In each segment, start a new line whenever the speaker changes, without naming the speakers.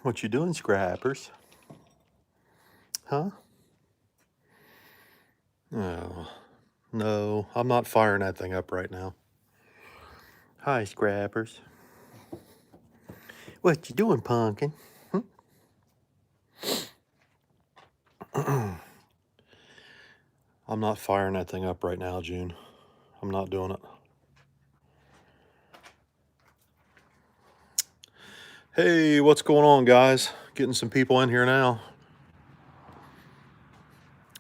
What you doing, scrappers? Huh? Oh, no, I'm not firing that thing up right now. Hi, scrappers. What you doing, pumpkin? I'm not firing that thing up right now, June. I'm not doing it. Hey, what's going on, guys? Getting some people in here now.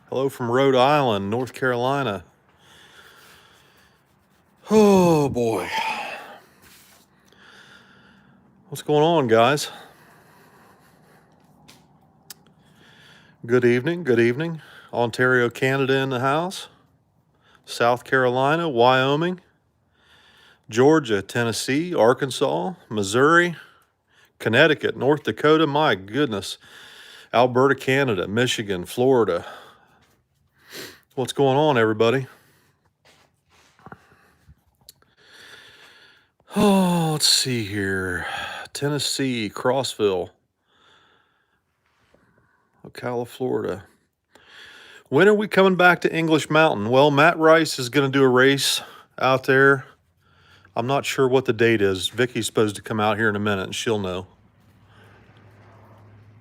Hello from Rhode Island, North Carolina. Oh, boy. What's going on, guys? Good evening, good evening. Ontario, Canada in the house. South Carolina, Wyoming, Georgia, Tennessee, Arkansas, Missouri, Connecticut, North Dakota, my goodness, Alberta, Canada, Michigan, Florida. What's going on, everybody? Oh, let's see here. Tennessee, Crossville, Ocala, Florida. When are we coming back to English Mountain? Well, Matt Rice is going to do a race out there. I'm not sure what the date is. Vicki's supposed to come out here in a minute and she'll know.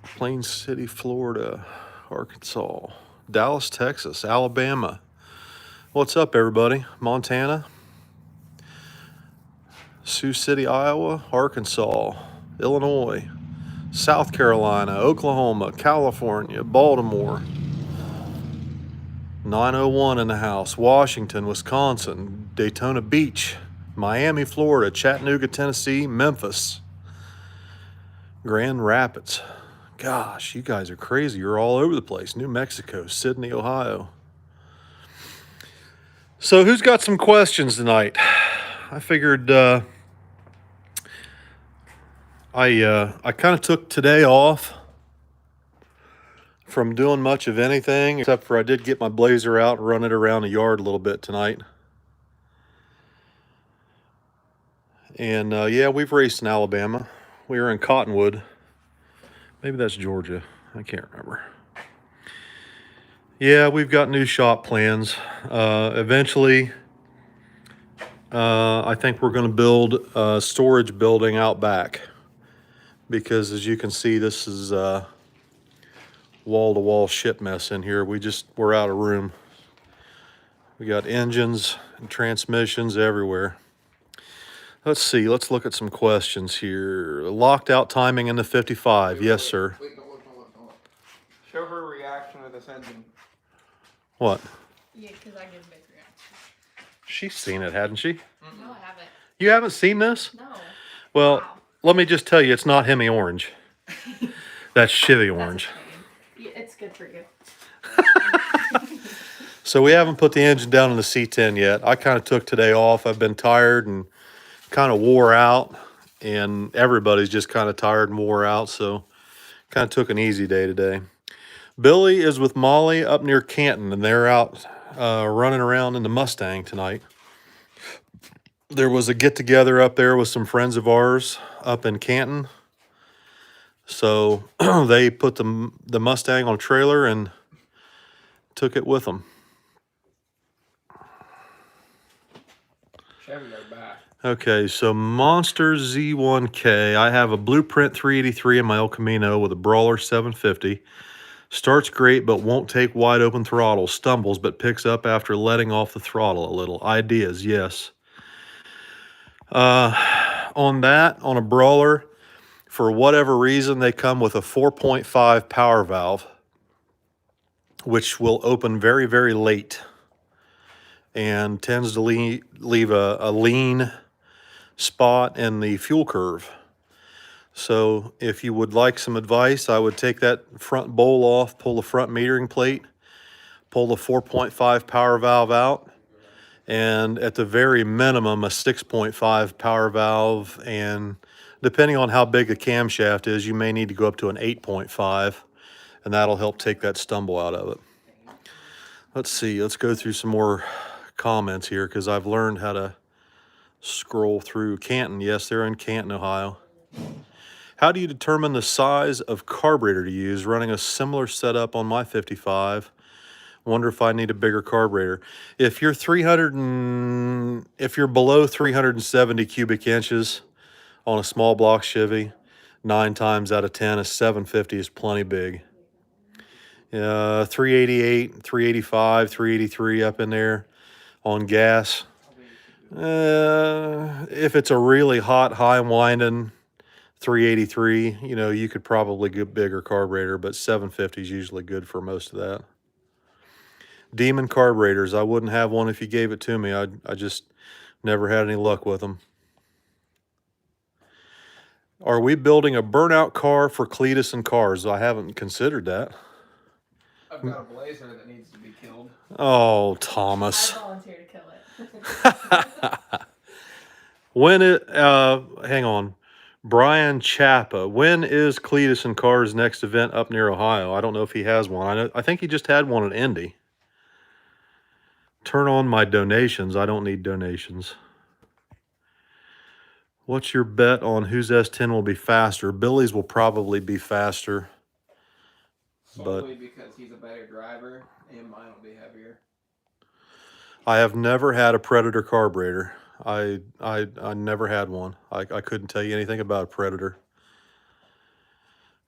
Plain City, Florida, Arkansas, Dallas, Texas, Alabama. What's up, everybody? Montana, Sioux City, Iowa, Arkansas, Illinois, South Carolina, Oklahoma, California, Baltimore. 901 in the house, Washington, Wisconsin, Daytona Beach, Miami, Florida, Chattanooga, Tennessee, Memphis, Grand Rapids. Gosh, you guys are crazy. You're all over the place. New Mexico, Sydney, Ohio. So who's got some questions tonight? I figured I kind of took today off from doing much of anything, except for I did get my blazer out and run it around the yard a little bit tonight. And yeah, we've raced in Alabama. We were in Cottonwood. Maybe that's Georgia. I can't remember. Yeah, we've got new shop plans. Eventually, I think we're going to build a storage building out back. Because as you can see, this is wall-to-wall shit mess in here. We're out of room. We got engines and transmissions everywhere. Let's see, let's look at some questions here. Locked out timing in the 55. Yes, sir.
Wait, don't look. Show her reaction to this engine.
What?
Yeah, because I give big reaction.
She's seen it, hadn't she?
No, I haven't.
You haven't seen this?
No.
Well,
Wow.
let me just tell you, it's not Hemi orange. That's Chivy orange.
Yeah, it's good for you.
So we haven't put the engine down in the C10 yet. I kind of took today off. I've been tired and kind of wore out, and everybody's just kind of tired and wore out, so kind of took an easy day today. Billy is with Molly up near Canton, and they're out running around in the Mustang tonight. There was a get-together up there with some friends of ours up in Canton, so they put the Mustang on a trailer and took it with them.
Chevy are back.
Okay, so Monster Z1K. I have a Blueprint 383 in my El Camino with a Brawler 750. Starts great, but won't take wide open throttle. Stumbles, but picks up after letting off the throttle a little. Ideas, yes. On a Brawler, for whatever reason, they come with a 4.5 power valve, which will open very, very late and tends to leave a lean spot in the fuel curve. So if you would like some advice, I would take that front bowl off, pull the front metering plate, pull the 4.5 power valve out, and at the very minimum, a 6.5 power valve, and depending on how big the camshaft is, you may need to go up to an 8.5, and that'll help take that stumble out of it. Let's see, let's go through some more comments here, because I've learned how to scroll through. Canton, yes, they're in Canton, Ohio. How do you determine the size of carburetor to use? Running a similar setup on my 55. Wonder if I need a bigger carburetor. If you're if you're below 370 cubic inches on a small block Chevy, 9 times out of 10, a 750 is plenty big. 388, 385, 383 up in there on gas. If it's a really hot, high winding 383, you know, you could probably get bigger carburetor, but 750 is usually good for most of that. Demon carburetors. I wouldn't have one if you gave it to me. I just never had any luck with them. Are we building a burnout car for Cletus and Cars? I haven't considered that.
I've got a Blazer that needs to be killed.
Oh,
I
Thomas.
volunteer to kill it.
When it, hang on. Brian Chappa. When is Cletus and Cars' next event up near Ohio? I don't know if he has one. I think he just had one at Indy. Turn on my donations. I don't need donations. What's your bet on whose S10 will be faster? Billy's will probably be faster.
Solely because he's a better driver and mine will be heavier.
I have never had a Predator carburetor. I never had one. I couldn't tell you anything about a Predator.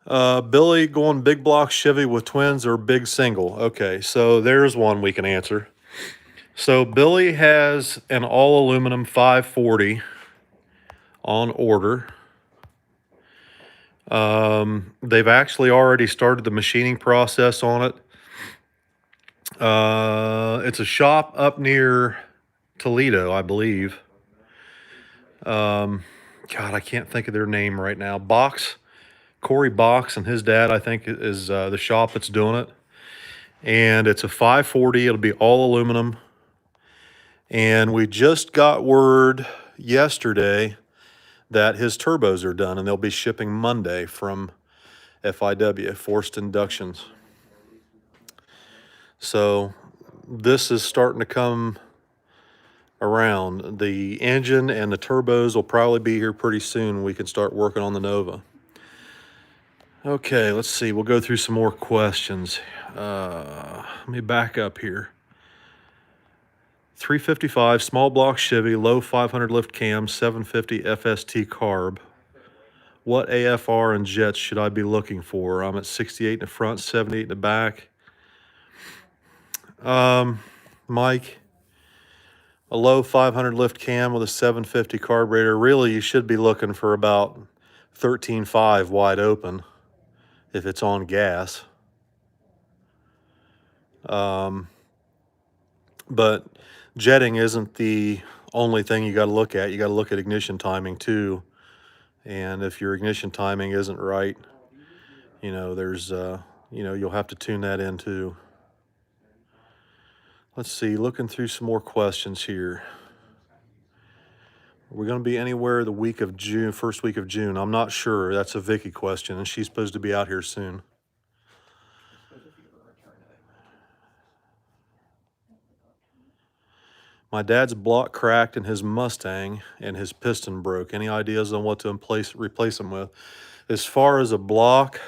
Billy going big block Chevy with twins or big single? Okay, so there's one we can answer. So Billy has an all aluminum 540 on order. They've actually already started the machining process on it. It's a shop up near Toledo, I believe. God, I can't think of their name right now. Corey Box and his dad, I think, is the shop that's doing it. And it's a 540. It'll be all aluminum. And we just got word yesterday that his turbos are done and they'll be shipping Monday from FIW, Forced Inductions. So this is starting to come around. The engine and the turbos will probably be here pretty soon. We can start working on the Nova. Okay, let's see. We'll go through some more questions. Let me back up here. 355 small block Chevy, low 500 lift cam, 750 FST carb. What AFR and jets should I be looking for? I'm at 68 in the front, 78 in the back. Mike, a low 500 lift cam with a 750 carburetor. Really, you should be looking for about 13.5 wide open if it's on gas. But jetting isn't the only thing you got to look at. You got to look at ignition timing too. And if your ignition timing isn't right, you know, there's, you'll have to tune that in too. Let's see, looking through some more questions here. We're going to be anywhere the week of June, first week of June. I'm not sure. That's a Vicki question, and she's supposed to be out here soon. My dad's block cracked in his Mustang, and his piston broke. Any ideas on what to replace him with? As far as a block,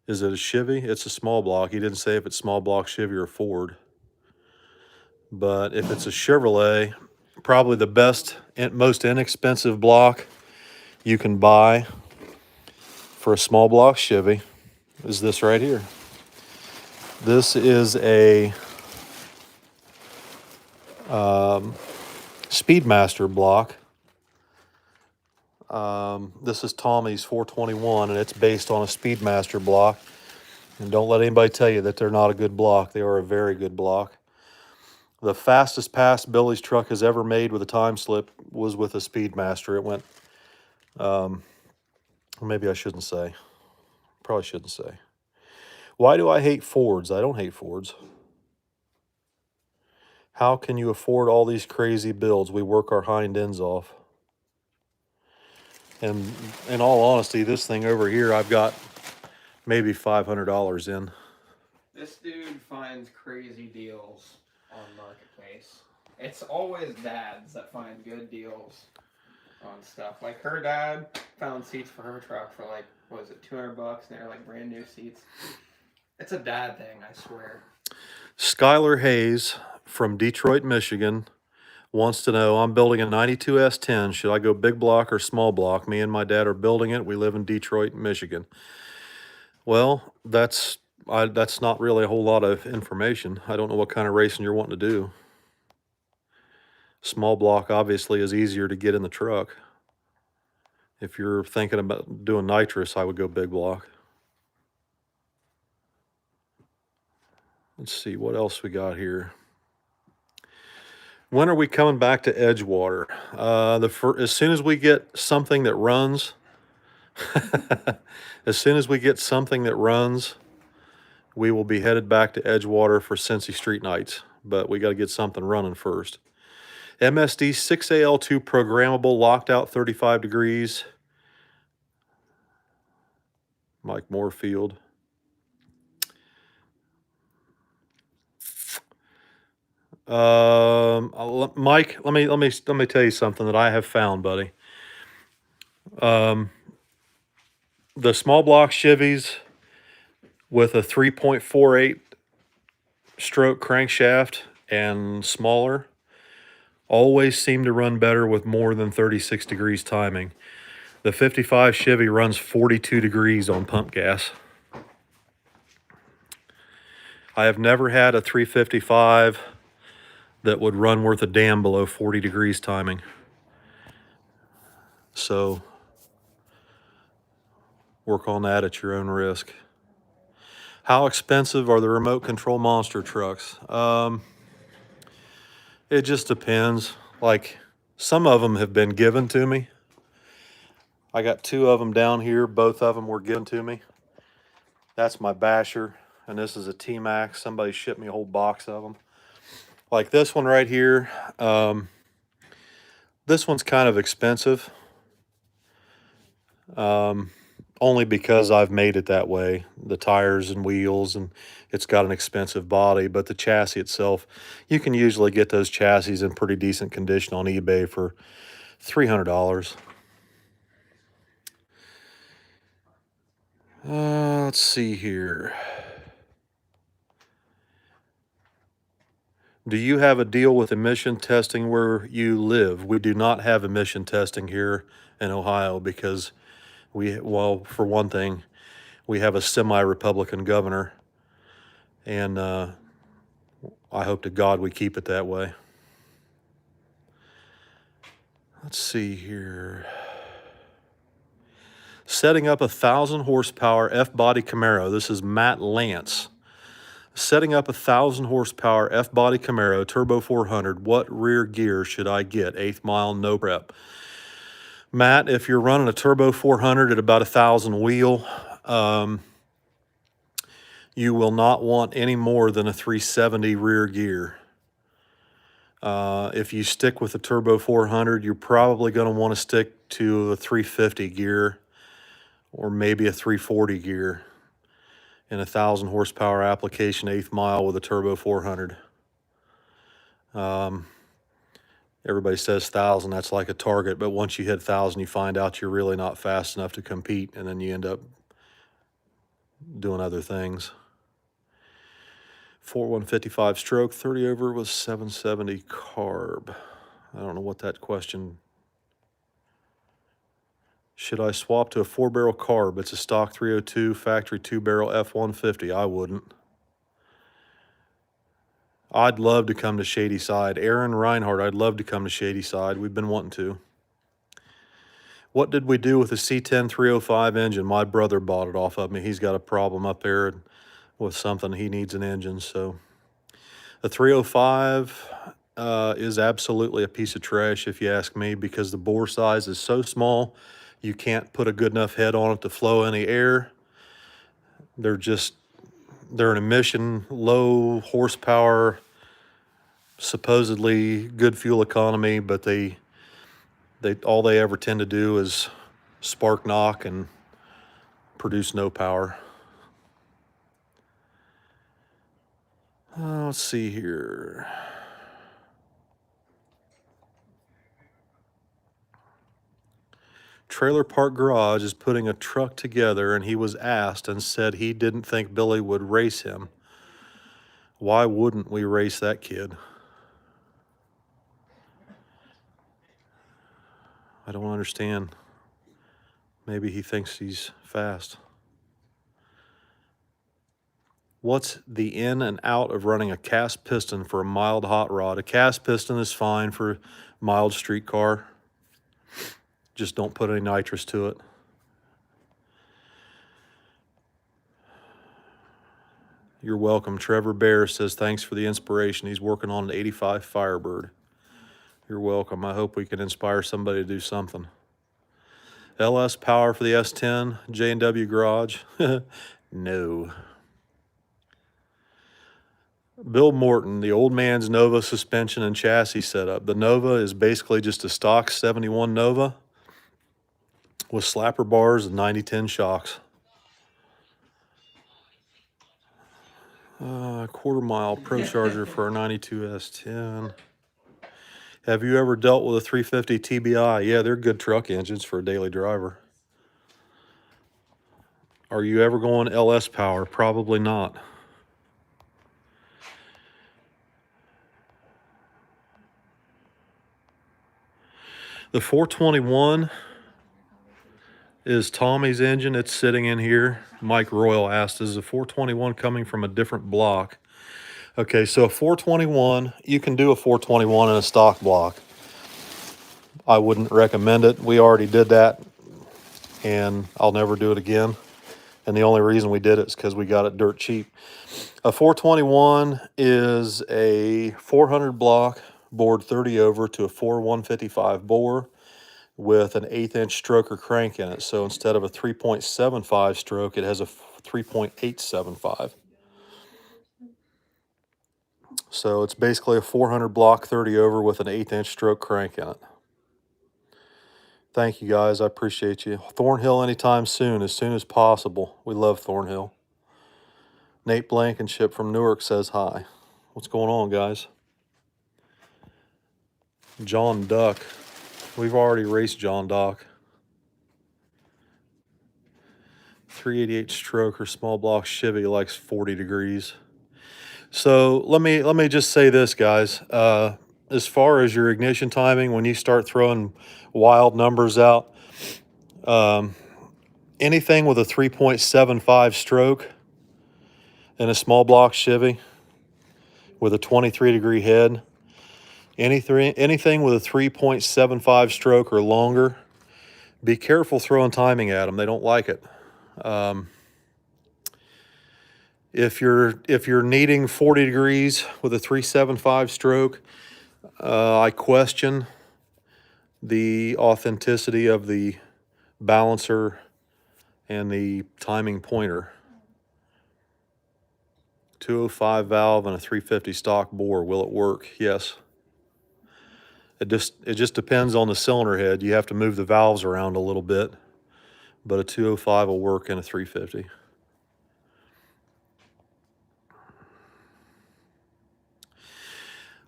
is it a Chevy? It's a small block. He didn't say if it's small block Chevy or Ford. But if it's a Chevrolet, probably the best and most inexpensive block you can buy for a small block Chevy is this right here. This is a Speedmaster block. This is Tommy's 421, and it's based on a Speedmaster block. And don't let anybody tell you that they're not a good block. They are a very good block. The fastest pass Billy's truck has ever made with a time slip was with a Speedmaster. It went, maybe I shouldn't say. Probably shouldn't say. Why do I hate Fords? I don't hate Fords. How can you afford all these crazy builds? We work our hind ends off. And in all honesty, this thing over here, I've got maybe $500 in.
This dude finds crazy deals on Marketplace. It's always dads that find good deals. on stuff. Like her dad found seats for her truck for like, what was it, $200, and they're like brand new seats. It's a dad thing, I swear.
Skylar Hayes from Detroit, Michigan wants to know, I'm building a 92 S10. Should I go big block or small block? Me and my dad are building it. We live in Detroit, Michigan. Well, that's not really a whole lot of information. I don't know what kind of racing you're wanting to do. Small block obviously is easier to get in the truck. If you're thinking about doing nitrous, I would go big block. Let's see what else we got here. When are we coming back to Edgewater? As soon as we get something that runs, as soon as we get something that runs, we will be headed back to Edgewater for Cincy Street Nights. But we got to get something running first. MSD 6AL2 programmable, locked out 35 degrees. Mike Moorfield. Mike, let me tell you something that I have found, buddy. The small block Chevys with a 3.48 stroke crankshaft and smaller always seem to run better with more than 36 degrees timing. The 55 Chevy runs 42 degrees on pump gas. I have never had a 355 that would run worth a damn below 40 degrees timing. So work on that at your own risk. How expensive are the remote control monster trucks? It just depends. Like, some of them have been given to me. I got 2 of them down here. Both of them were given to me. That's my Basher, and this is a T-Max. Somebody shipped me a whole box of them. Like this one right here. This one's kind of expensive. Only because I've made it that way. The tires and wheels, and it's got an expensive body, but the chassis itself, you can usually get those chassis in pretty decent condition on eBay for $300. Let's see here. Do you have a deal with emission testing where you live? We do not have emission testing here in Ohio because well, for one thing, we have a semi-Republican governor, and I hope to God we keep it that way. Let's see here. Setting up a 1,000 horsepower F-body Camaro. This is Matt Lance. Setting up a 1,000 horsepower F-body Camaro Turbo 400. What rear gear should I get? 8th mile, no prep. Matt, if you're running a Turbo 400 at about 1,000 wheel, you will not want any more than a 370 rear gear. If you stick with the Turbo 400, you're probably going to want to stick to a 350 gear or maybe a 340 gear in a 1,000 horsepower application 8th mile with a Turbo 400. Everybody says 1,000, that's like a target, but once you hit 1,000, you find out you're really not fast enough to compete, and then you end up doing other things. 4155 stroke, 30 over was 770 carb. I don't know what that question. Should I swap to a 4-barrel carb? It's a stock 302 factory 2-barrel F-150. I wouldn't. I'd love to come to Shady Side. Aaron Reinhardt, I'd love to come to Shady Side. We've been wanting to. What did we do with the C10 305 engine? My brother bought it off of me. He's got a problem up there with something. He needs an engine. So the 305 is absolutely a piece of trash if you ask me, because the bore size is so small you can't put a good enough head on it to flow any air. They're an emission, low horsepower, supposedly good fuel economy, but they all they ever tend to do is spark knock and produce no power. Let's see here. Trailer Park Garage is putting a truck together, and he was asked and said he didn't think Billy would race him. Why wouldn't we race that kid? I don't understand. Maybe he thinks he's fast. What's the in and out of running a cast piston for a mild hot rod? A cast piston is fine for mild street car. Just don't put any nitrous to it. You're welcome. Trevor Bear says thanks for the inspiration. He's working on an 85 Firebird. You're welcome. I hope we can inspire somebody to do something. LS power for the S10, J&W Garage. No. Bill Morton, the old man's Nova suspension and chassis setup. The Nova is basically just a stock 71 Nova with slapper bars and 90-10 shocks. Quarter mile Pro Charger for our 92 S10. Have you ever dealt with a 350 TBI? Yeah, they're good truck engines for a daily driver. Are you ever going LS power? Probably not. The 421 is Tommy's engine. It's sitting in here. Mike Royal asked, is the 421 coming from a different block? Okay, so a 421, you can do a 421 in a stock block. I wouldn't recommend it. We already did that, and I'll never do it again. And the only reason we did it is because we got it dirt cheap. A 421 is a 400 block bored 30 over to a 4 155 bore with an 1/8 inch stroker crank in it. So instead of a 3.75 stroke, it has a 3.875. So it's basically a 400 block 30 over with an 1/8 inch stroke crank in it. Thank you guys, I appreciate you. Thornhill anytime soon as possible. We love Thornhill. Nate Blankenship from Newark says hi. What's going on, guys? John Duck. We've already raced John Duck. 388 stroker small block Chevy likes 40 degrees. So let me just say this, guys. As far as your ignition timing, when you start throwing wild numbers out, anything with a 3.75 stroke in a small block Chevy with a 23 degree head, anything with a 3.75 stroke or longer, be careful throwing timing at them. They don't like it. If you're needing 40 degrees with a 375 stroke, I question the authenticity of the balancer and the timing pointer. 205 valve and a 350 stock bore. Will it work? Yes. It just depends on the cylinder head. You have to move the valves around a little bit, but a 205 will work in a 350.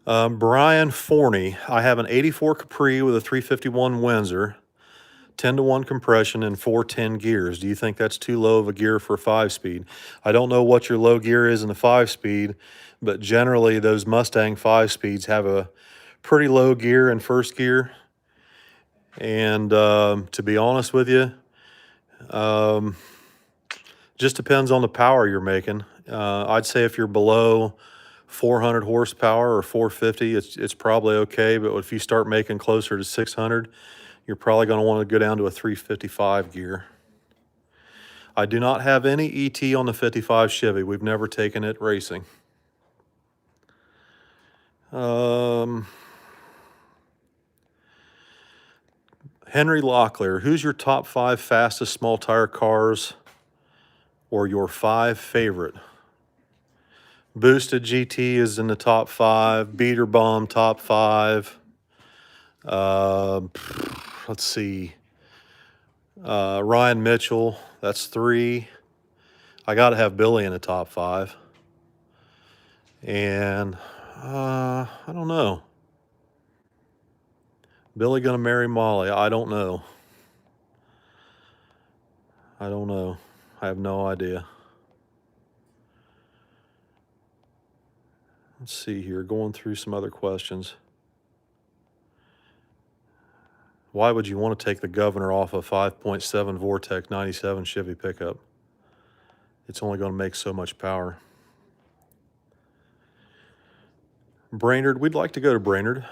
Brian Forney, I have an 84 Capri with a 351 Windsor, 10-to-1 compression and 410 gears. Do you think that's too low of a gear for a 5-speed? I don't know what your low gear is in the 5-speed, but generally those Mustang 5-speeds have a pretty low gear in first gear. And to be honest with you, just depends on the power you're making. I'd say if you're below 400 horsepower or 450, it's probably okay. But if you start making closer to 600, you're probably going to want to go down to a 355 gear. I do not have any ET on the 55 Chevy. We've never taken it racing. Henry Locklear, who's your top 5 fastest small tire cars or your 5 favorite? Boosted GT is in the top 5. Beater Bomb, top 5. Let's see. Ryan Mitchell, that's 3. I got to have Billy in the top 5. And I don't know. Billy gonna marry Molly? I don't know. I don't know. I have no idea. Let's see here, going through some other questions. Why would you want to take the governor off a 5.7 Vortec 97 Chevy pickup? It's only going to make so much power. Brainerd, we'd like to go to Brainerd.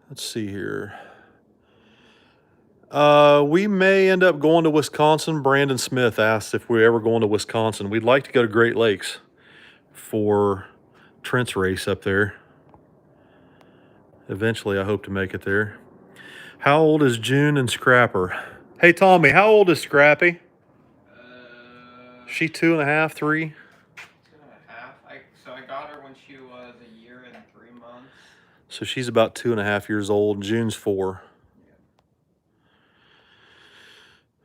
Let's see here. We may end up going to Wisconsin. Brandon Smith asked if we're ever going to Wisconsin. We'd like to go to Great Lakes for Trent's race up there. Eventually, I hope to make it there. How old is June and Scrapper? Hey, Tommy, how old is Scrappy? She 2.5, 3?
2.5. So I got her when she was 1 year and 3 months.
So she's about 2.5 years old. June's 4.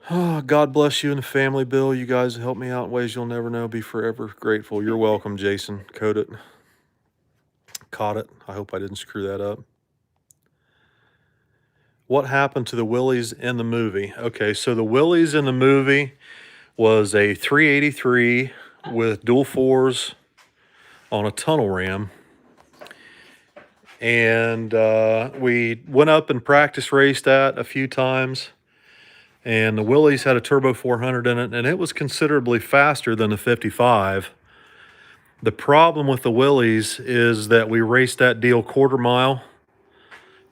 Oh, God bless you and the family, Bill. You guys help me out in ways you'll never know. Be forever grateful. You're welcome, Jason. Caught it. I hope I didn't screw that up. What happened to the Willys in the movie? Okay, so the Willys in the movie was a 383 with dual fours on a tunnel ram. And we went up and practice raced that a few times. And the Willys had a turbo 400 in it, and it was considerably faster than the 55. The problem with the Willys is that we raced that deal quarter mile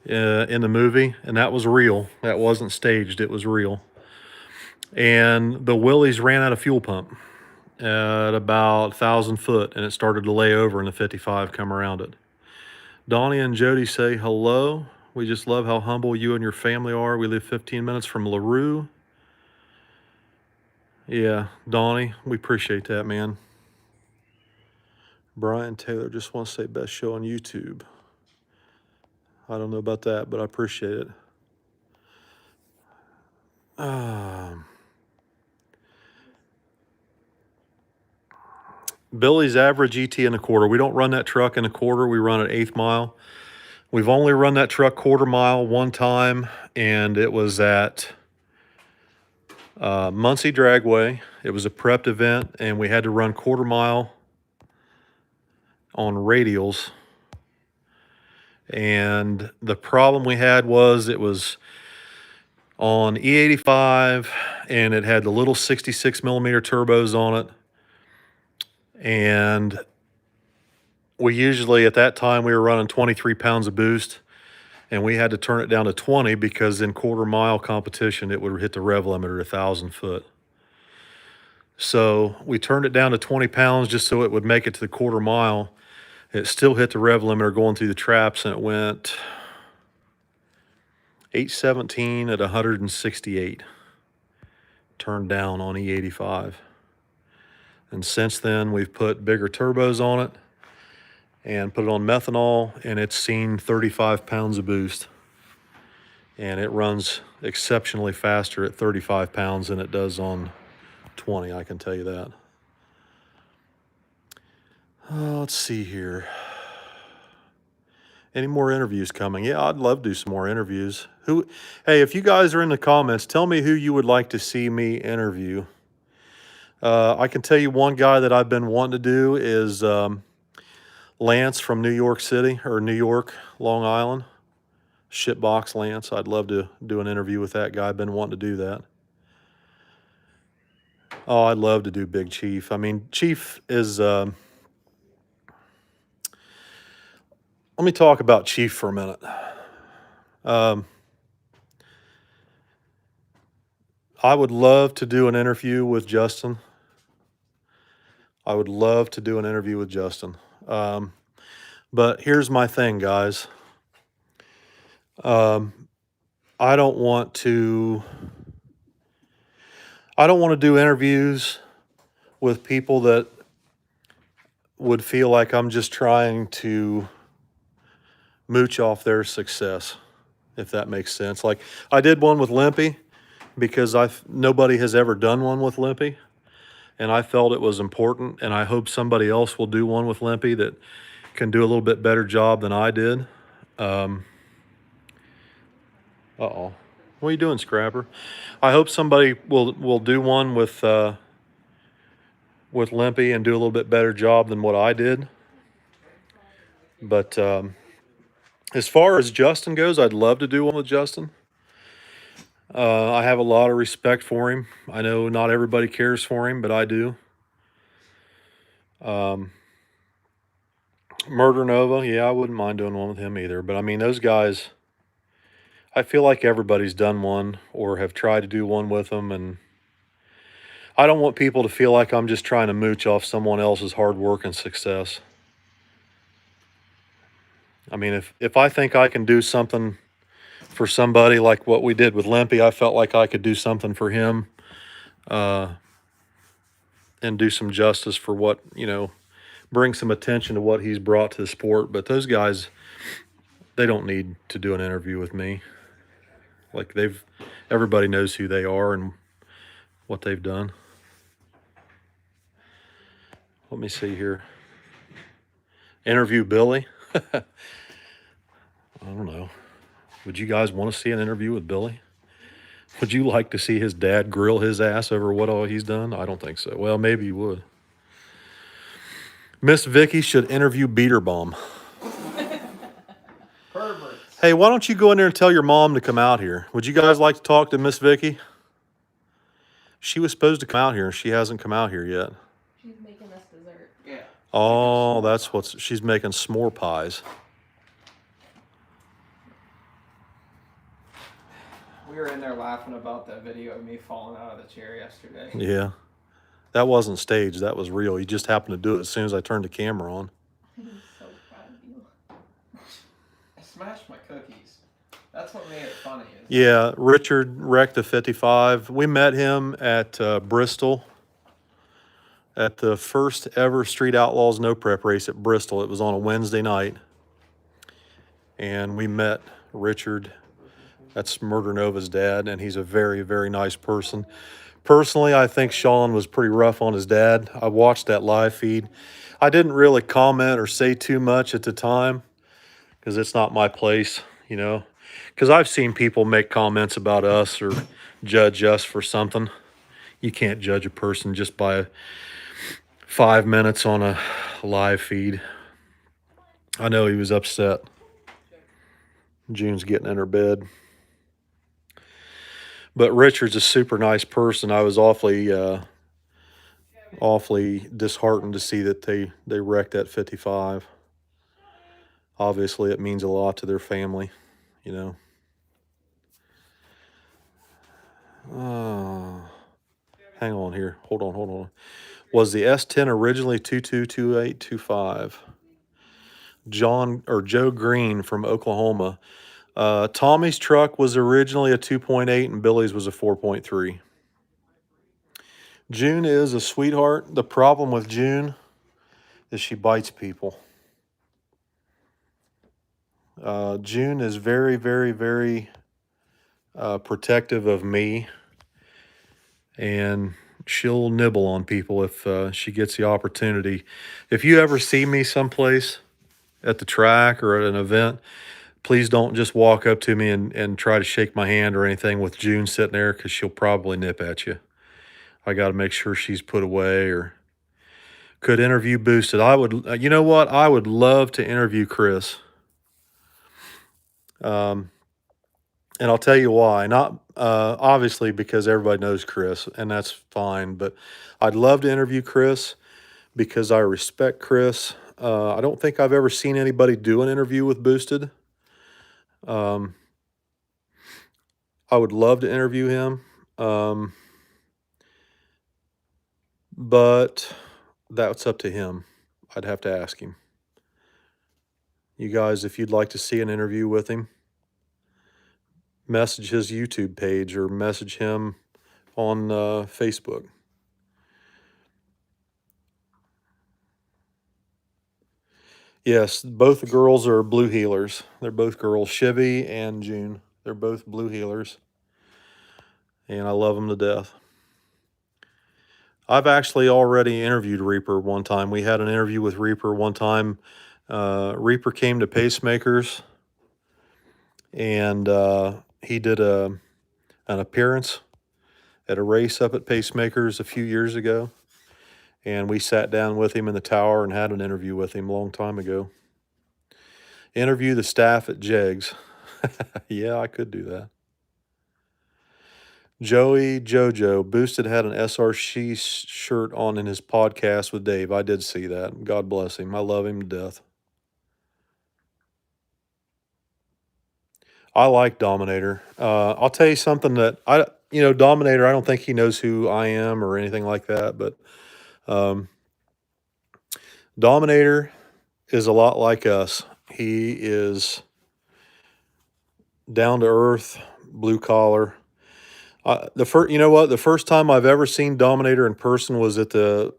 in the movie, and that was real. That wasn't staged, it was real. And the Willys ran out of fuel pump at about 1,000 foot, and it started to lay over, and the 55 come around it. Donnie and Jody say hello. We just love how humble you and your family are. We live 15 minutes from LaRue. Yeah, Donnie, we appreciate that, man. Brian Taylor just wants to say best show on YouTube. I don't know about that, but I appreciate it. Billy's average ET in a quarter. We don't run that truck in a quarter. We run an 1/8 mile. We've only run that truck quarter mile one time, and it was at Muncie Dragway. It was a prepped event, and we had to run quarter mile on radials. And the problem we had was it was on E85, and it had the little 66 millimeter turbos on it. And we usually, at that time, we were running 23 pounds of boost, and we had to turn it down to 20 because in quarter mile competition, it would hit the rev limiter at 1,000 foot. So we turned it down to 20 pounds just so it would make it to the quarter mile. It still hit the rev limiter going through the traps, and it went 817 at 168. Turned down on E85. And since then, we've put bigger turbos on it and put it on methanol, and it's seen 35 pounds of boost. And it runs exceptionally faster at 35 pounds than it does on 20, I can tell you that. Let's see here. Any more interviews coming? Yeah, I'd love to do some more interviews. Hey, if you guys are in the comments, tell me who you would like to see me interview. I can tell you one guy that I've been wanting to do is Lance from New York City, or New York, Long Island. Shitbox Lance. I'd love to do an interview with that guy. I've been wanting to do that. Oh, I'd love to do Big Chief. I mean, Chief is... let me talk about Chief for a minute. I would love to do an interview with Justin. I would love to do an interview with Justin. But here's my thing, guys. I don't want to do interviews with people that would feel like I'm just trying to mooch off their success, if that makes sense. Like, I did one with Limpy because nobody has ever done one with Limpy, and I felt it was important, and I hope somebody else will do one with Limpy that can do a little bit better job than I did. Uh-oh. What are you doing, Scrapper? I hope somebody will do one with Limpy and do a little bit better job than what I did. But as far as Justin goes, I'd love to do one with Justin. I have a lot of respect for him. I know not everybody cares for him, but I do. Murder Nova, yeah, I wouldn't mind doing one with him either. But I mean, those guys, I feel like everybody's done one or have tried to do one with them. And I don't want people to feel like I'm just trying to mooch off someone else's hard work and success. I mean, if I think I can do something for somebody like what we did with Limpy, I felt like I could do something for him and do some justice for what, bring some attention to what he's brought to the sport. But those guys, they don't need to do an interview with me. Like everybody knows who they are and what they've done. Let me see here. Interview Billy. I don't know. Would you guys want to see an interview with Billy? Would you like to see his dad grill his ass over what all he's done? I don't think so. Well, maybe you would. Miss Vicki should interview Beater Bomb.
Perverts.
Hey, why don't you go in there and tell your mom to come out here? Would you guys like to talk to Miss Vicki? She was supposed to come out here, and she hasn't come out here yet.
She's making us dessert.
Yeah.
Oh, that's she's making s'more pies.
We were in there laughing about that video of me falling out of the chair yesterday.
Yeah. That wasn't staged. That was real. You just happened to do it as soon as I turned the camera on.
I'm so proud of you.
I smashed my cookies. That's what made it funny.
Yeah, Richard wrecked the 55. We met him at Bristol at the first ever Street Outlaws No Prep race at Bristol. It was on a Wednesday night. And we met Richard. That's Murder Nova's dad, and he's a very, very nice person. Personally, I think Sean was pretty rough on his dad. I watched that live feed. I didn't really comment or say too much at the time because it's not my place, Because I've seen people make comments about us or judge us for something. You can't judge a person just by 5 minutes on a live feed. I know he was upset. June's getting in her bed. But Richard's a super nice person. I was awfully disheartened to see that they wrecked that 55. Obviously, it means a lot to their family, Hang on here. Hold on. Was the S10 originally 222825? Joe Green from Oklahoma. Tommy's truck was originally a 2.8 and Billy's was a 4.3. June is a sweetheart. The problem with June is she bites people. June is very, very, very protective of me, and she'll nibble on people if she gets the opportunity. If you ever see me someplace at the track or at an event, please don't just walk up to me and try to shake my hand or anything with June sitting there, because she'll probably nip at you. I got to make sure she's put away. Or could interview Boosted. I would, you know what? I would love to interview Chris. And I'll tell you why. Not obviously because everybody knows Chris, and that's fine. But I'd love to interview Chris because I respect Chris. I don't think I've ever seen anybody do an interview with Boosted. I would love to interview him. But that's up to him. I'd have to ask him. You guys, if you'd like to see an interview with him, message his YouTube page or message him on Facebook. Yes, both the girls are blue heelers. They're both girls, Chivy and June. They're both blue heelers. And I love them to death. I've actually already interviewed Reaper one time. We had an interview with Reaper one time. Reaper came to Pacemakers, and he did a an appearance at a race up at Pacemakers a few years ago. And we sat down with him in the tower and had an interview with him a long time ago. Interview the staff at Jegs. Yeah, I could do that. Joey Jojo Boosted had an SRC shirt on in his podcast with Dave. I did see that. God bless him. I love him to death. I like Dominator. I'll tell you something that Dominator, I don't think he knows who I am or anything like that, but Dominator is a lot like us. He is down to earth, blue collar. The first time I've ever seen Dominator in person was at the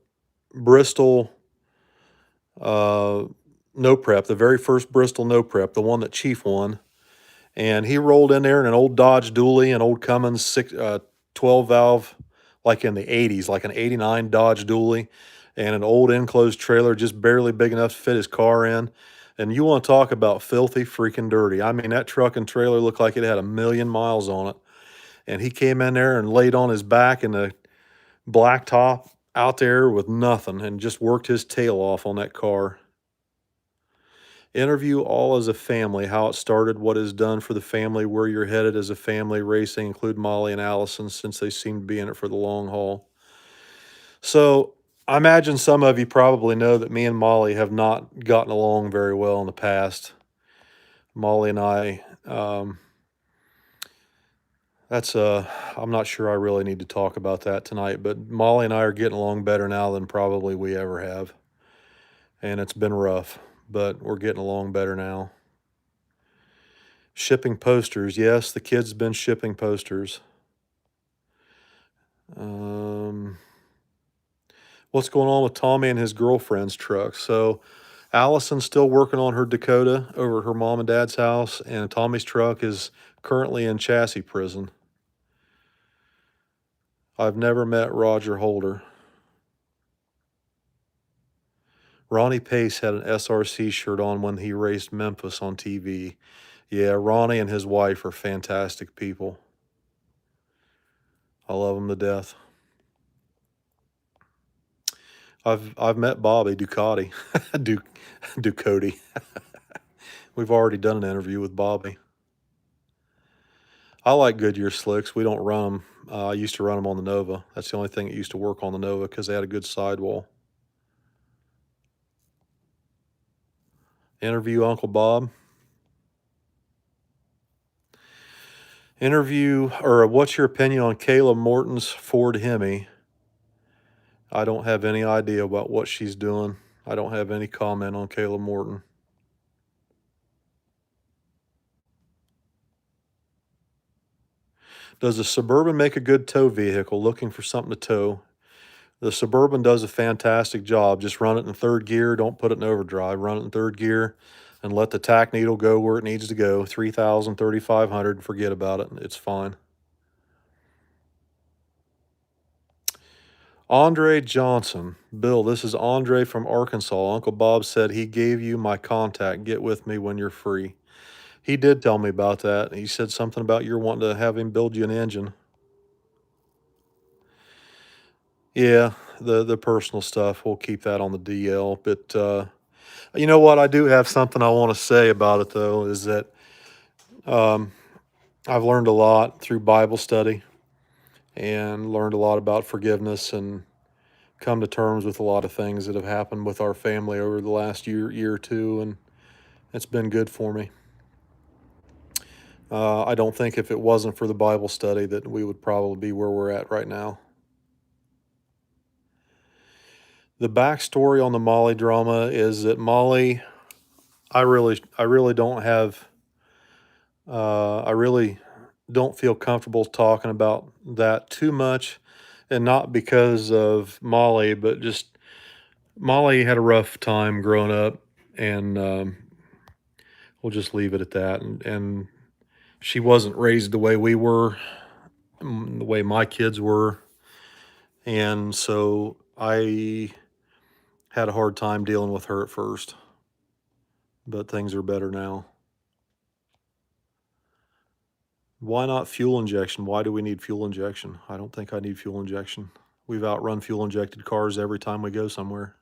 Bristol No Prep, the very first Bristol No Prep, the one that Chief won. And he rolled in there in an old Dodge Dually, an old Cummins 12 valve, like in the 80s, like an 89 Dodge Dually, and an old enclosed trailer just barely big enough to fit his car in. And you want to talk about filthy freaking dirty. I mean, that truck and trailer looked like it had 1,000,000 miles on it. And he came in there and laid on his back in the blacktop out there with nothing and just worked his tail off on that car. Interview all as a family, how it started, what is done for the family, where you're headed as a family, racing, include Molly and Allison, since they seem to be in it for the long haul. So I imagine some of you probably know that me and Molly have not gotten along very well in the past. Molly and I, I'm not sure I really need to talk about that tonight, but Molly and I are getting along better now than probably we ever have. And it's been rough, but we're getting along better now. Shipping posters. Yes, the kid's been shipping posters. What's going on with Tommy and his girlfriend's truck? So Allison's still working on her Dakota over at her mom and dad's house, and Tommy's truck is currently in chassis prison. I've never met Roger Holder. Ronnie Pace had an SRC shirt on when he raced Memphis on TV. Yeah, Ronnie and his wife are fantastic people. I love them to death. I've met Bobby Ducati. Ducati. We've already done an interview with Bobby. I like Goodyear slicks. We don't run them. I used to run them on the Nova. That's the only thing that used to work on the Nova because they had a good sidewall. Interview Uncle Bob. What's your opinion on Kayla Morton's Ford Hemi? I don't have any idea about what she's doing. I don't have any comment on Kayla Morton. Does the Suburban make a good tow vehicle? Looking for something to tow. The Suburban does a fantastic job. Just run it in third gear. Don't put it in overdrive. Run it in third gear and let the tack needle go where it needs to go. 3,000, 3,500, forget about it. It's fine. Andre Johnson. Bill, this is Andre from Arkansas. Uncle Bob said he gave you my contact. Get with me when you're free. He did tell me about that. He said something about you're wanting to have him build you an engine. Yeah, the personal stuff, we'll keep that on the DL. But you know what? I do have something I want to say about it, though, is that I've learned a lot through Bible study and learned a lot about forgiveness and come to terms with a lot of things that have happened with our family over the last year or two, and it's been good for me. I don't think if it wasn't for the Bible study that we would probably be where we're at right now. The backstory on the Molly drama is that Molly, I really don't have, I really don't feel comfortable talking about that too much, and not because of Molly, but just Molly had a rough time growing up, and we'll just leave it at that. And she wasn't raised the way we were, the way my kids were. And so I had a hard time dealing with her at first, but things are better now. Why not fuel injection? Why do we need fuel injection? I don't think I need fuel injection. We've outrun fuel injected cars every time we go somewhere.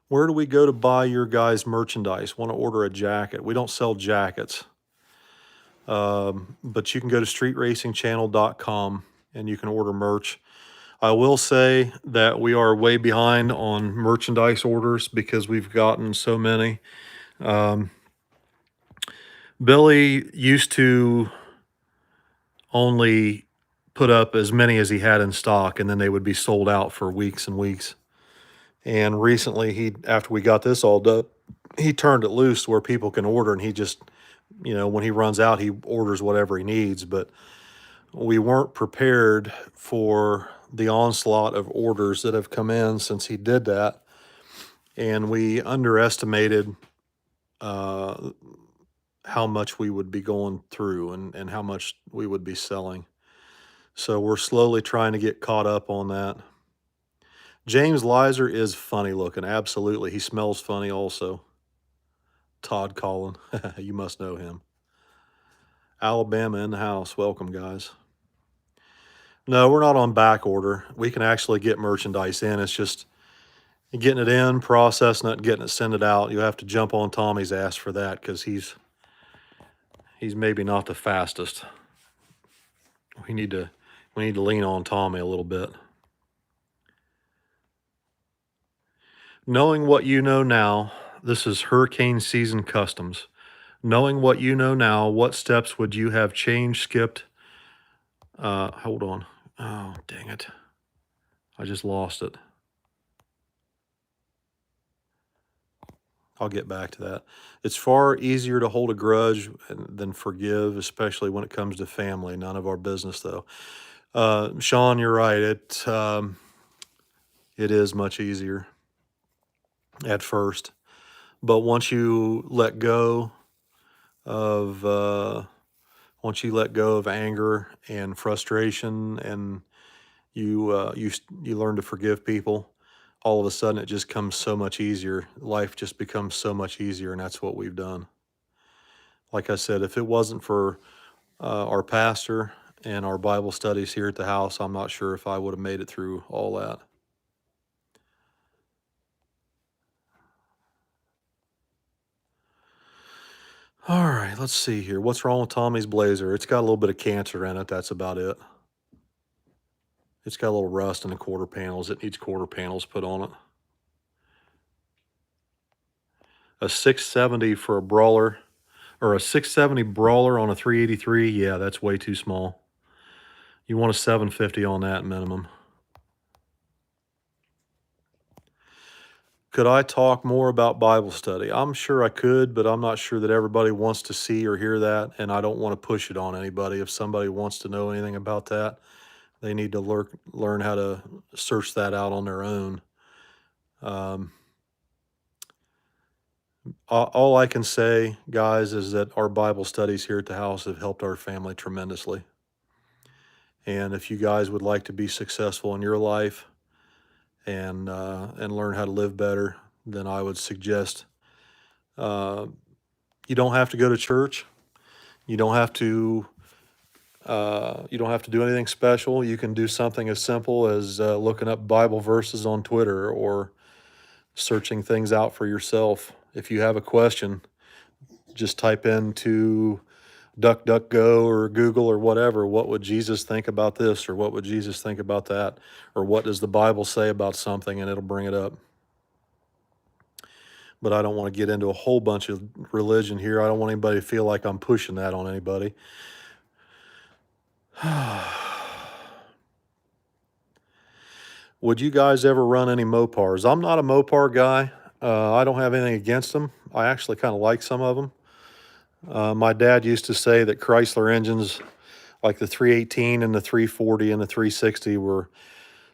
Where do we go to buy your guys' merchandise? Want to order a jacket? We don't sell jackets. But you can go to streetracingchannel.com and you can order merch. I will say that we are way behind on merchandise orders because we've gotten so many. Billy used to only put up as many as he had in stock, and then they would be sold out for weeks and weeks. And recently, after we got this all done, he turned it loose where people can order, and he just, when he runs out, he orders whatever he needs. But we weren't prepared for the onslaught of orders that have come in since he did that, and we underestimated how much we would be going through and how much we would be selling. So we're slowly trying to get caught up on that. James Lizer is funny looking. Absolutely. He smells funny also. Todd Collin. You must know him. Alabama in the house. Welcome, guys. No, we're not on back order. We can actually get merchandise in. It's just getting it in, processing it, and getting it sent it out. You have to jump on Tommy's ass for that because he's maybe not the fastest. We need to lean on Tommy a little bit. Knowing what you know now, this is hurricane season customs. Knowing what you know now, what steps would you have changed, skipped? Hold on. Oh, dang it. I just lost it. I'll get back to that. It's far easier to hold a grudge than forgive, especially when it comes to family. None of our business, though. Sean, you're right. It is much easier at first, but once you let go of anger and frustration, and you learn to forgive people, all of a sudden it just comes so much easier. Life just becomes so much easier, and that's what we've done. Like I said, if it wasn't for our pastor and our Bible studies here at the house, I'm not sure if I would have made it through all that. All right, let's see here. What's wrong with Tommy's Blazer? It's got a little bit of cancer in it. That's about it. It's got a little rust in the quarter panels. It needs quarter panels put on it. A 670 for a brawler, or a 670 brawler on a 383. Yeah, that's way too small. You want a 750 on that minimum. Could I talk more about Bible study? I'm sure I could, but I'm not sure that everybody wants to see or hear that, and I don't want to push it on anybody. If somebody wants to know anything about that, they need to learn how to search that out on their own. All I can say, guys, is that our Bible studies here at the house have helped our family tremendously. And if you guys would like to be successful in your life and learn how to live better, then I would suggest you don't have to go to church. You don't have to do anything special. You can do something as simple as looking up Bible verses on Twitter or searching things out for yourself. If you have a question, just type into DuckDuckGo or Google or whatever, what would Jesus think about this, or what would Jesus think about that, or what does the Bible say about something, and it'll bring it up. But I don't want to get into a whole bunch of religion here. I don't want anybody to feel like I'm pushing that on anybody. Would you guys ever run any Mopars? I'm not a Mopar guy. I don't have anything against them. I actually kind of like some of them. My dad used to say that Chrysler engines, like the 318 and the 340 and the 360, were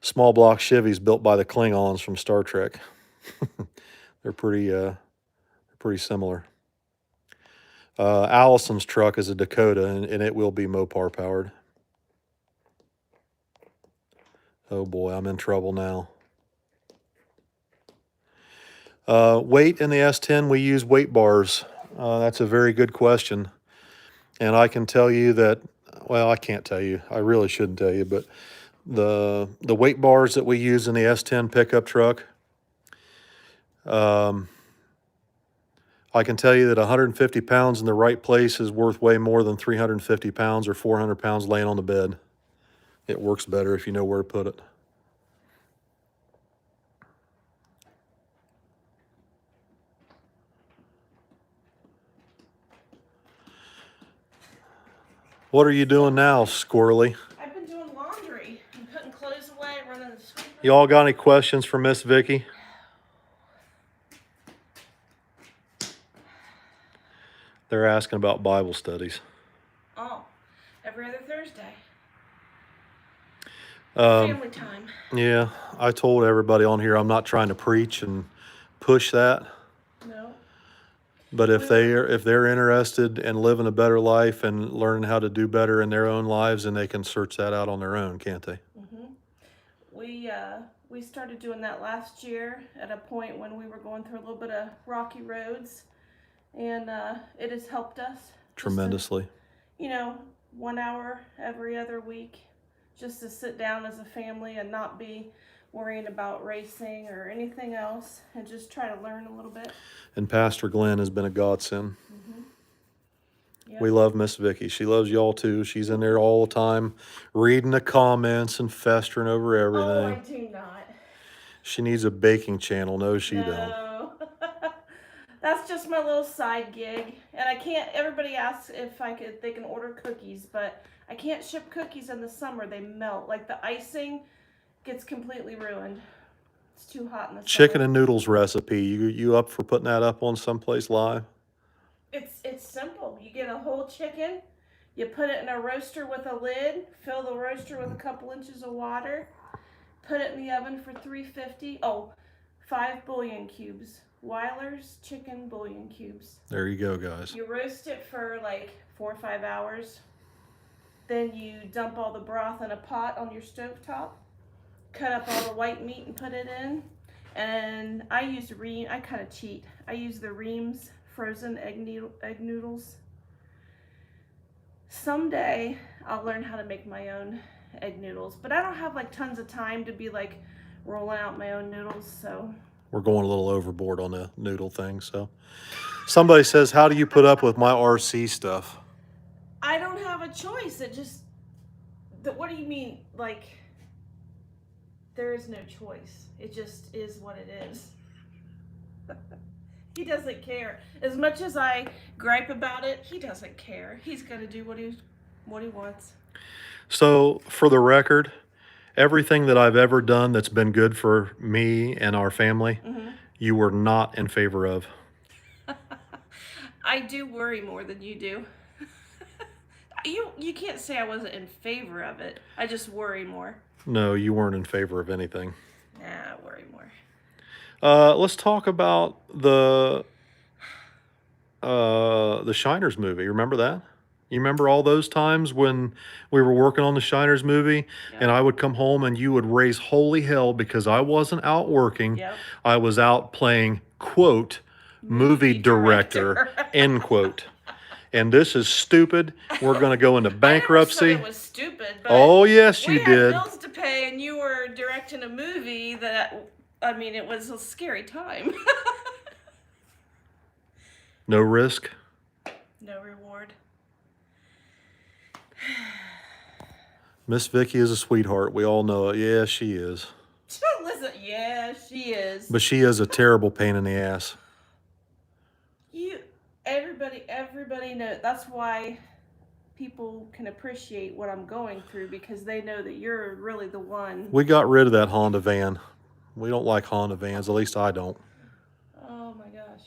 small block Chevys built by the Klingons from Star Trek. They're pretty similar. Allison's truck is a Dakota, and it will be Mopar powered. Oh boy, I'm in trouble now. Weight in the S10, we use weight bars. That's a very good question. And I can tell you that, well, I can't tell you. I really shouldn't tell you, but the weight bars that we use in the S10 pickup truck, I can tell you that 150 pounds in the right place is worth way more than 350 pounds or 400 pounds laying on the bed. It works better if you know where to put it. What are you doing now, Squirrely?
I've been doing laundry. I'm putting clothes away, running the sweeper.
Y'all got any questions for Miss Vicki? They're asking about Bible studies.
Oh, every other Thursday.
Um,
Family time.
yeah, I told everybody on here I'm not trying to preach and push that.
No.
But if they're interested in living a better life and learning how to do better in their own lives, then they can search that out on their own, can't they?
We started doing that last year at a point when we were going through a little bit of rocky roads, and it has helped us
Tremendously.
just to, 1 hour every other week, just to sit down as a family and not be worrying about racing or anything else, and just try to learn a little bit.
And Pastor Glenn has been a godsend.
Yep.
We love Miss Vicki. She loves y'all too. She's in there all the time, reading the comments and festering over
Oh, I
everything.
do not.
She needs a baking channel. No, she don't.
No. That's just my little side gig. And I can't, everybody asks if they can order cookies, but I can't ship cookies in the summer. They melt. Like the icing gets completely ruined. It's too hot in the
Chicken
summer.
and noodles recipe. You up for putting that up on someplace live?
It's simple. You get a whole chicken, you put it in a roaster with a lid, fill the roaster with a couple inches of water, put it in the oven for 350. Oh, 5 bouillon cubes. Weiler's chicken bouillon cubes.
There you go, guys.
You roast it for like 4 or 5 hours. Then you dump all the broth in a pot on your stovetop. Cut up all the white meat and put it in. And I kind of cheat. I use the Reams frozen egg noodles. Someday I'll learn how to make my own egg noodles, but I don't have like tons of time to be like rolling out my own noodles, so.
We're going a little overboard on the noodle thing. So somebody says, how do you put up with my RC stuff?
I don't have a choice. What do you mean? Like, there is no choice. It just is what it is. He doesn't care. As much as I gripe about it, he doesn't care. He's gonna do what he wants.
So for the record, everything that I've ever done that's been good for me and our family, you were not in favor of.
I do worry more than you do. You can't say I wasn't in favor of it. I just worry more.
No, you weren't in favor of anything.
Nah, I worry more.
Let's talk about the Shiners movie. Remember that? You remember all those times when we were working on the Shiners movie, and I would come home and you would raise holy hell because I wasn't out working.
Yep.
I was out playing, quote, movie director, end quote. And this is stupid. We're going to go into bankruptcy.
I never said it was stupid, but
Oh, yes, you
we had
did.
bills to pay, and you were directing a movie that, I mean, it was a scary time.
No risk.
No reward.
Miss Vicki is a sweetheart. We all know it. Yeah, she is.
Listen, yeah, she is.
But she is a terrible pain in the ass.
Everybody knows. That's why people can appreciate what I'm going through, because they know that you're really the one.
We got rid of that Honda van. We don't like Honda vans. At least I don't.
Oh my gosh.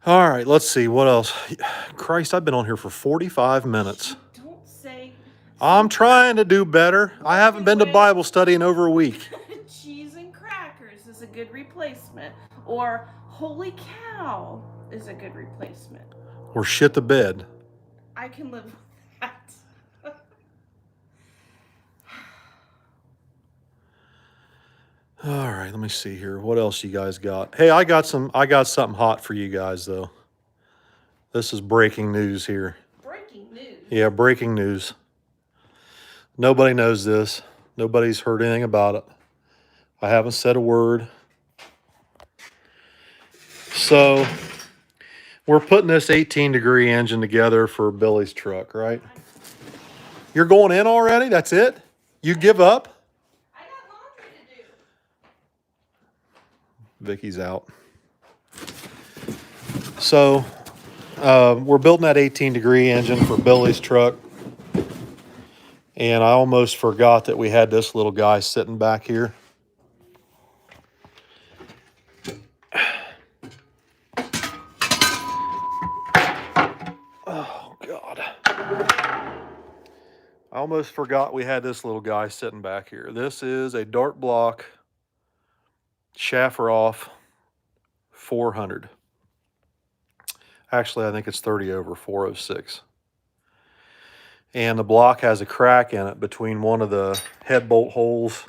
All right, let's see. What else? Christ, I've been on here for 45 minutes.
Don't say.
I'm trying to do better. I haven't been to Bible study in over a week.
Cheese and crackers is a good replacement. Or holy cow is a good replacement.
Or shit the bed.
I can live with that.
All right, let me see here. What else you guys got? Hey, I got something hot for you guys though. This is breaking news here.
Breaking news.
Yeah, breaking news. Nobody knows this. Nobody's heard anything about it. I haven't said a word. So, we're putting this 18-degree engine together for Billy's truck, right? You're going in already? That's it? You give up?
I got laundry to do.
Vicky's out. So, we're building that 18-degree engine for Billy's truck. And I almost forgot that we had this little guy sitting back here. Oh, God. I almost forgot we had this little guy sitting back here. This is a Dart Block Shaffer-off 400. Actually, I think it's 30 over 406. And the block has a crack in it between one of the head bolt holes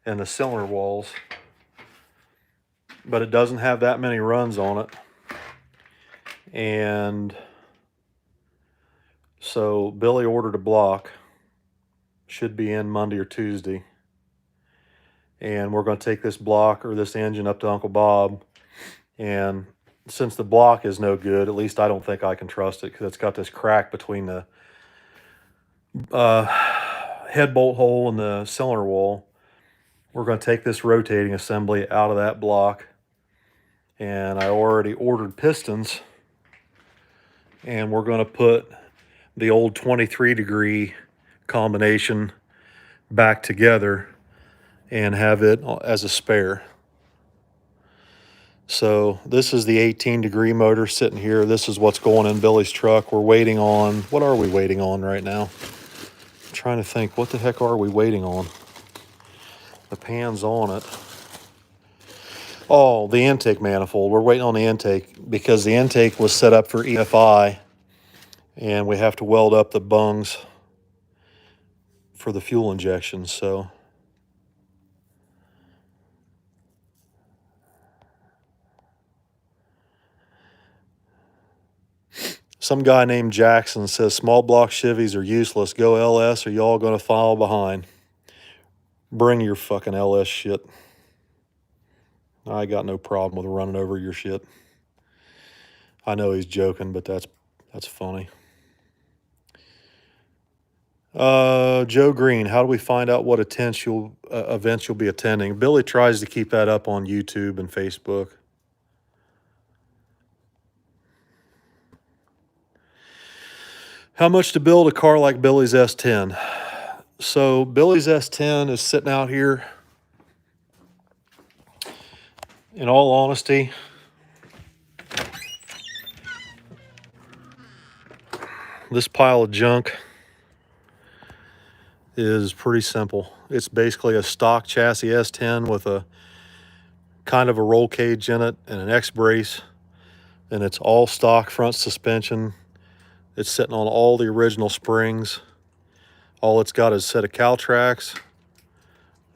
and the cylinder walls. But it doesn't have that many runs on it. And so Billy ordered a block. Should be in Monday or Tuesday. And we're going to take this block or this engine up to Uncle Bob. And since the block is no good, at least I don't think I can trust it because it's got this crack between the head bolt hole and the cylinder wall. We're going to take this rotating assembly out of that block. And I already ordered pistons. And we're going to put the old 23-degree combination back together and have it as a spare. So this is the 18-degree motor sitting here. This is what's going in Billy's truck. We're waiting on, what are we waiting on right now? I'm trying to think, what the heck are we waiting on? The pan's on it. Oh, the intake manifold. We're waiting on the intake because the intake was set up for EFI and we have to weld up the bungs for the fuel injection, so. Some guy named Jackson says small block Chevys are useless. Go LS or y'all gonna follow behind. Bring your fucking LS shit. I got no problem with running over your shit. I know he's joking, but that's funny. Joe Green, how do we find out what events you'll be attending? Billy tries to keep that up on YouTube and Facebook. How much to build a car like Billy's S10? So Billy's S10 is sitting out here. In all honesty, this pile of junk is pretty simple. It's basically a stock chassis S10 with a kind of a roll cage in it and an X-brace, and it's all stock front suspension. It's sitting on all the original springs. All it's got is a set of cow tracks,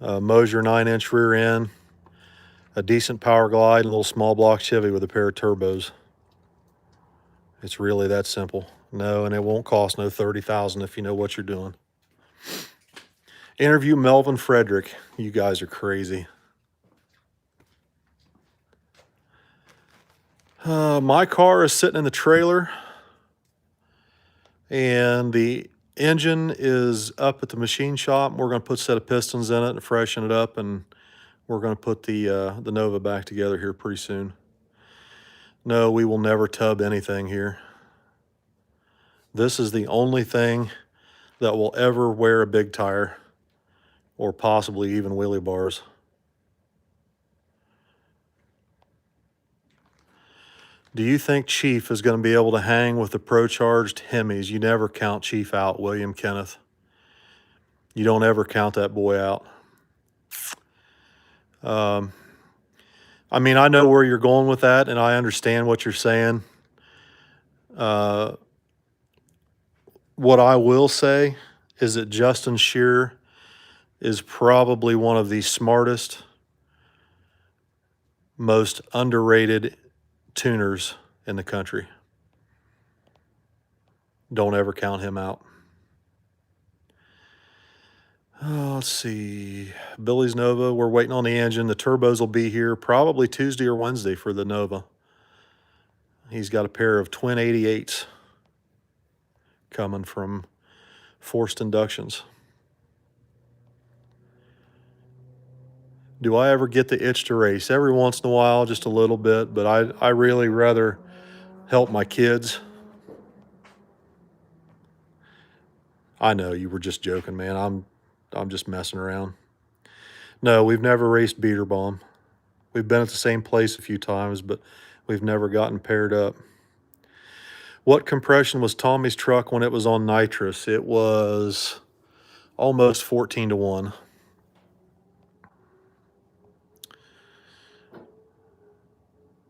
a Mosier 9-inch rear end, a decent power glide, and a little small block Chevy with a pair of turbos. It's really that simple. No, and it won't cost no $30,000 if you know what you're doing. Interview Melvin Frederick. You guys are crazy. My car is sitting in the trailer, and the engine is up at the machine shop. We're going to put a set of pistons in it and freshen it up, and we're going to put the Nova back together here pretty soon. No, we will never tub anything here. This is the only thing that will ever wear a big tire, or possibly even wheelie bars. Do you think Chief is going to be able to hang with the pro-charged Hemis? You never count Chief out, William Kenneth. You don't ever count that boy out. I mean, I know where you're going with that, and I understand what you're saying. What I will say is that Justin Shearer is probably one of the smartest most underrated tuners in the country. Don't ever count him out. Let's see. Billy's Nova, we're waiting on the engine. The turbos will be here probably Tuesday or Wednesday for the Nova. He's got a pair of twin 88s coming from forced inductions. Do I ever get the itch to race? Every once in a while, just a little bit, but I really rather help my kids. I know you were just joking, man. I'm just messing around. No, we've never raced beater bomb. We've been at the same place a few times, but we've never gotten paired up. What compression was Tommy's truck when it was on nitrous? It was almost 14 to 1.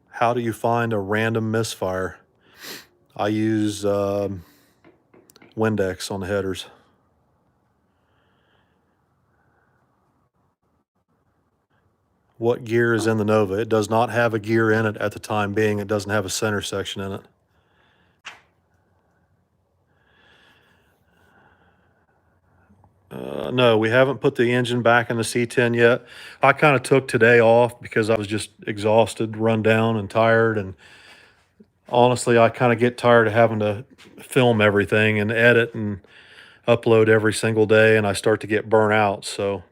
How do you find a random misfire? I use Windex on the headers. What gear is in the Nova? It does not have a gear in it at the time being. It doesn't have a center section in it. No, we haven't put the engine back in the C10 yet. I kind of took today off because I was just exhausted, run down, and tired. And honestly, I kind of get tired of having to film everything and edit and upload every single day, and I start to get burnt out. So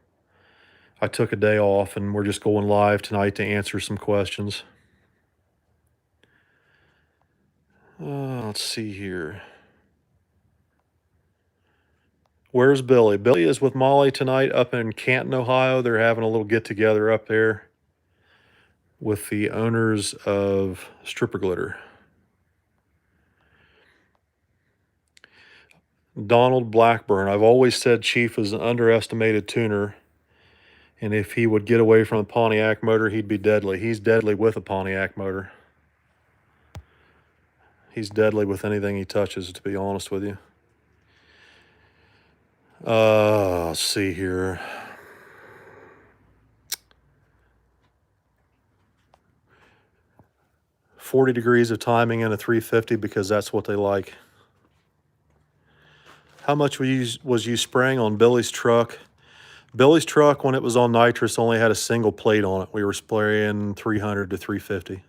I took a day off, and we're just going live tonight to answer some questions. Let's see here. Where's Billy? Billy is with Molly tonight up in Canton, Ohio. They're having a little get-together up there with the owners of Stripper Glitter. Donald Blackburn. I've always said Chief is an underestimated tuner, and if he would get away from the Pontiac motor, he'd be deadly. He's deadly with a Pontiac motor. He's deadly with anything he touches, to be honest with you. Let's see here. "40 degrees of timing in a 350 because that's what they like." How much was you spraying on Billy's truck? Billy's truck, when it was on nitrous, only had a single plate on it. We were spraying 300 to 350.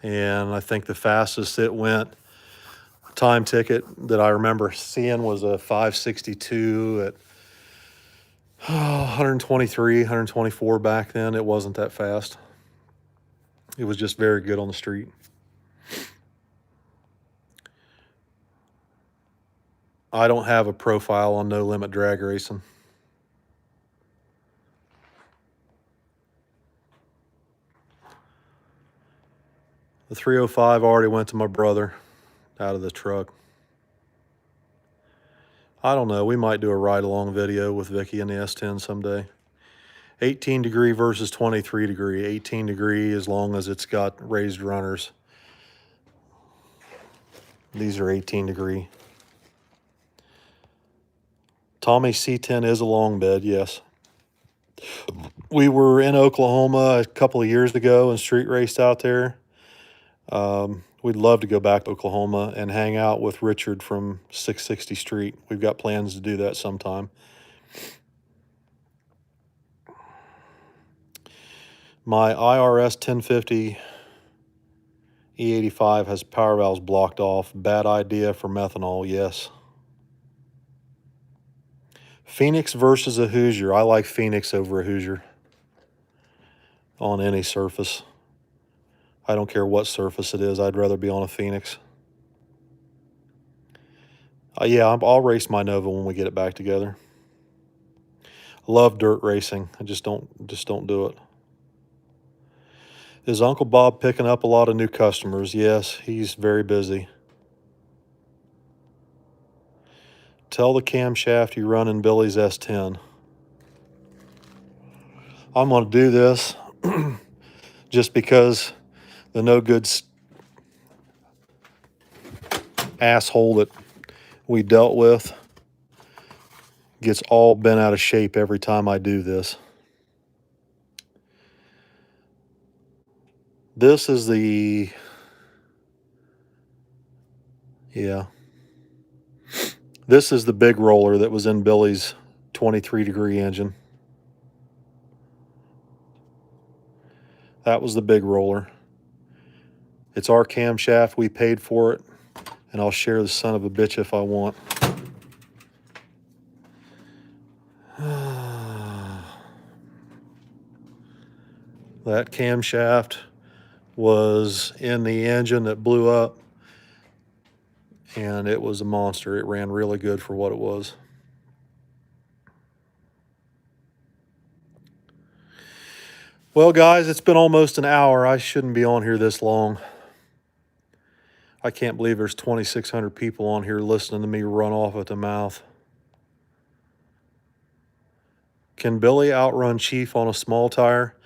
And I think the fastest it went, time ticket that I remember seeing, was a 562 at 123, 124 back then. It wasn't that fast. It was just very good on the street. I don't have a profile on no limit drag racing. The 305 already went to my brother out of the truck. I don't know. We might do a ride-along video with Vicki and the S10 someday. 18 degree versus 23 degree. 18 degree as long as it's got raised runners. These are 18 degree. Tommy C10 is a long bed, yes. We were in Oklahoma a couple of years ago and street raced out there. We'd love to go back to Oklahoma and hang out with Richard from 660 Street. We've got plans to do that sometime. My IRS 1050 E85 has power valves blocked off. Bad idea for methanol, yes. Phoenix versus a Hoosier. I like Phoenix over a Hoosier on any surface. I don't care what surface it is. I'd rather be on a Phoenix. Yeah, I'll race my Nova when we get it back together. I love dirt racing. I just don't do it. Is Uncle Bob picking up a lot of new customers? Yes, he's very busy. Tell the camshaft you run in Billy's S10. I'm going to do this just because the no good asshole that we dealt with gets all bent out of shape every time I do this. This is the, yeah. This is the big roller that was in Billy's 23-degree engine. That was the big roller. It's our camshaft. We paid for it. And I'll share the son of a bitch if I want. That camshaft was in the engine that blew up. And it was a monster. It ran really good for what it was. Well, guys, it's been almost an hour. I shouldn't be on here this long. I can't believe there's 2,600 people on here listening to me run off at the mouth. Can Billy outrun Chief on a small tire?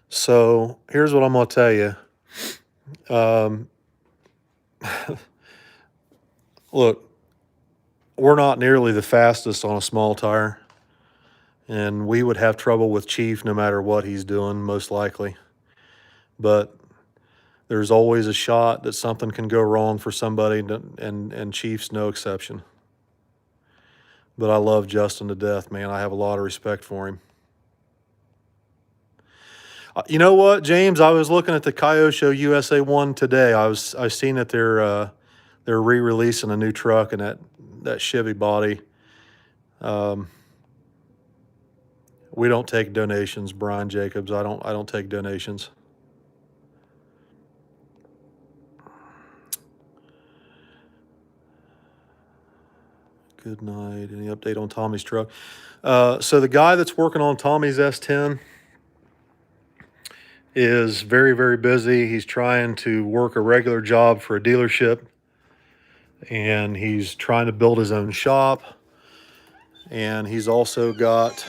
So here's what I'm going to tell you. Look, we're not nearly the fastest on a small tire. And we would have trouble with Chief no matter what he's doing, most likely. But there's always a shot that something can go wrong for somebody, and Chief's no exception. But I love Justin to death, man. I have a lot of respect for him. You know what, James? I was looking at the Kyosho USA 1 today. I seen that they're re-releasing a new truck and that Chevy body. We don't take donations, Brian Jacobs. I don't take donations. Good night. Any update on Tommy's truck? So the guy that's working on Tommy's S10 is very, very busy. He's trying to work a regular job for a dealership, and he's trying to build his own shop. And he's also got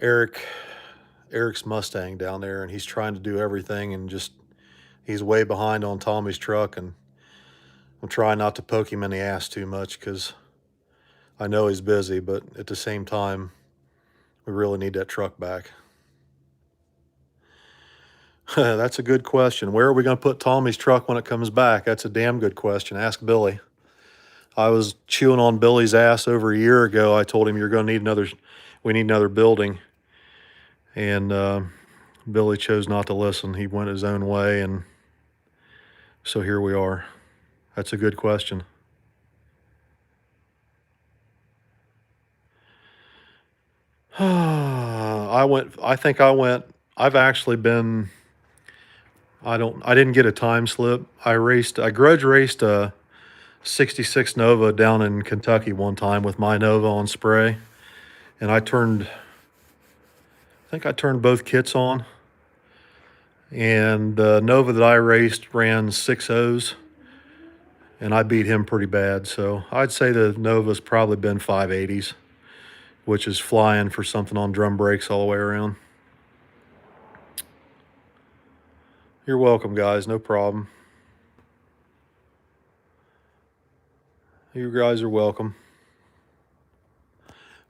Eric's Mustang down there, and he's trying to do everything, and just he's way behind on Tommy's truck, and I'm trying not to poke him in the ass too much because I know he's busy, but at the same time, we really need that truck back. That's a good question. Where are we going to put Tommy's truck when it comes back? That's a damn good question. Ask Billy. I was chewing on Billy's ass over a year ago. I told him we need another building. And Billy chose not to listen. He went his own way, and so here we are. That's a good question. I've actually been, I didn't get a time slip. I grudge raced a 66 Nova down in Kentucky one time with my Nova on spray. And I think I turned both kits on. And the Nova that I raced ran 6.0s. And I beat him pretty bad. So I'd say the Nova's probably been 580s, which is flying for something on drum brakes all the way around. You're welcome, guys. No problem. You guys are welcome.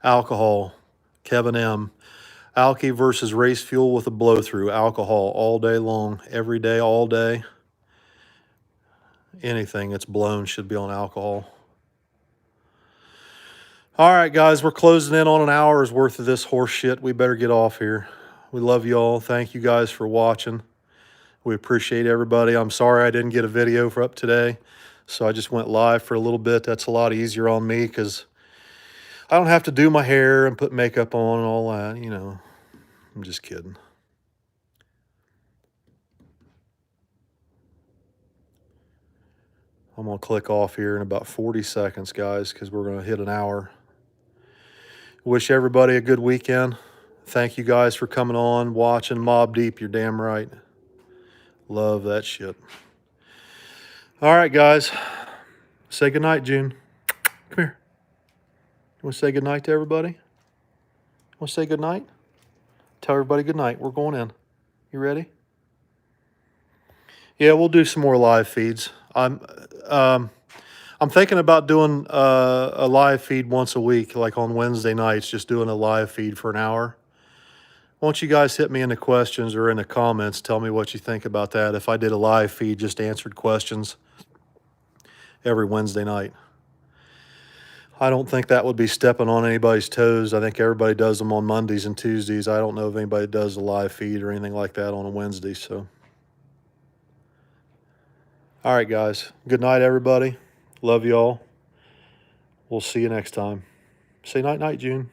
Alcohol. Kevin M. Alky versus race fuel with a blow-through. Alcohol all day long. Every day, all day. Anything that's blown should be on alcohol. All right, guys, we're closing in on an hour's worth of this horse shit. We better get off here. We love you all. Thank you guys for watching. We appreciate everybody. I'm sorry I didn't get a video for up today, so I just went live for a little bit. That's a lot easier on me because I don't have to do my hair and put makeup on and all that, you know. I'm just kidding. I'm going to click off here in about 40 seconds, guys, because we're going to hit an hour. Wish everybody a good weekend. Thank you guys for coming on, watching Mob Deep. You're damn right. Love that shit. All right, guys. Say goodnight, June. Come here. You want to say goodnight to everybody? You want to say goodnight? Tell everybody goodnight. We're going in. You ready? Yeah, we'll do some more live feeds. I'm thinking about doing a live feed once a week, like on Wednesday nights, just doing a live feed for an hour. Won't you guys hit me in the questions or in the comments? Tell me what you think about that. If I did a live feed, just answered questions every Wednesday night. I don't think that would be stepping on anybody's toes. I think everybody does them on Mondays and Tuesdays. I don't know if anybody does a live feed or anything like that on a Wednesday. So, all right, guys. Good night, everybody. Love you all. We'll see you next time. Say night, night, June.